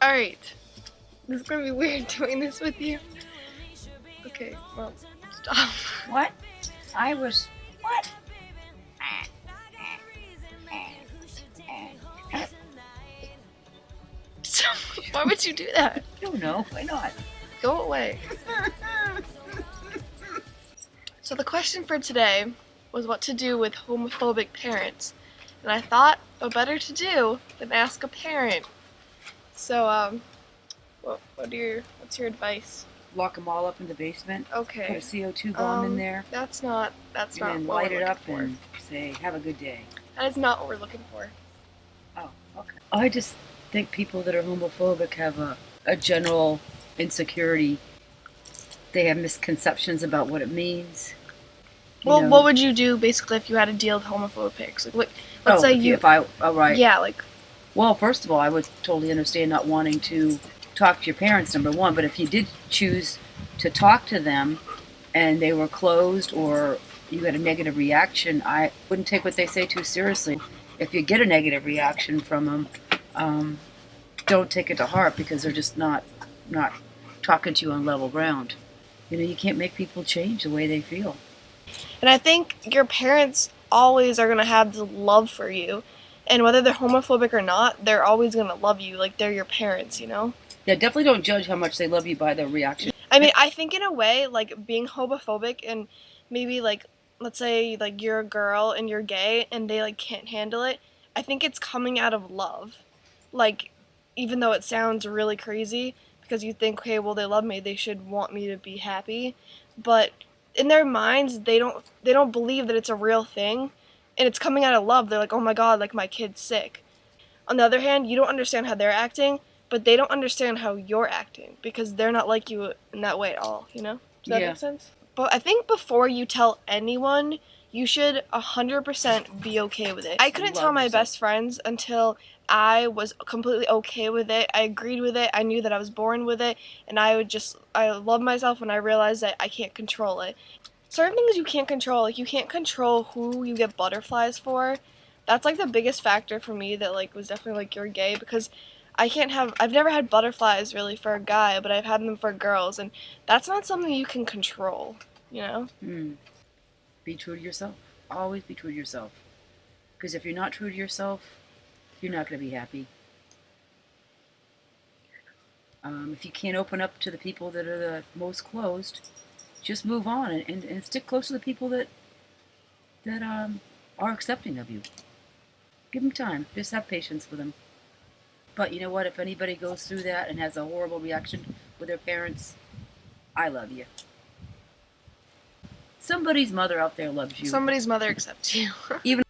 Alright. This is gonna be weird doing this with you. Okay, well, stop. What? I was... What? Why would you do that? I don't know. Why not? Go away. So the question for today was what to do with homophobic parents. And I thought, what better to do than ask a parent. So, what's your advice? Lock them all up in the basement. Okay. Put a CO2 bomb in there. That's not And then what light we're it up looking for. and say, have a good day. That is not what we're looking for. Oh, okay. I just think people that are homophobic have a general insecurity. They have misconceptions about what it means. Well, what would you do basically if you had to deal with homophobics? Like, let's say right. Yeah, like. Well, first of all, I would totally understand not wanting to talk to your parents, number one. But if you did choose to talk to them and they were closed or you had a negative reaction, I wouldn't take what they say too seriously. If you get a negative reaction from them, don't take it to heart because they're just not talking to you on level ground. You can't make people change the way they feel. And I think your parents always are going to have the love for you. And whether they're homophobic or not, they're always going to love you. Like, they're your parents, Yeah, definitely don't judge how much they love you by their reaction. I mean, I think in a way, like, being homophobic and maybe, like, let's say, like, you're a girl and you're gay and they, like, can't handle it, I think it's coming out of love. Like, even though it sounds really crazy, because you think, okay, well, they love me, they should want me to be happy. But in their minds, they don't believe that it's a real thing, and it's coming out of love. They're like, oh my god, like, my kid's sick. On the other hand, you don't understand how they're acting, but they don't understand how you're acting, because they're not like you in that way at all, Does that make sense? But I think before you tell anyone, you should 100% be okay with it. I couldn't tell my best friends until I was completely okay with it. I agreed with it. I knew that I was born with it, and I love myself when I realized that I can't control it. Certain things you can't control, like you can't control who you get butterflies for. That's like the biggest factor for me that like was definitely like you're gay, because I've never had butterflies really for a guy, but I've had them for girls, and that's not something you can control, Be true to yourself. Always be true to yourself. Because if you're not true to yourself, you're not going to be happy. If you can't open up to the people that are the most closed, just move on and stick close to the people that are accepting of you. Give them time. Just have patience with them. But you know what? If anybody goes through that and has a horrible reaction with their parents, I love you. Somebody's mother out there loves you. Somebody's mother accepts you. Even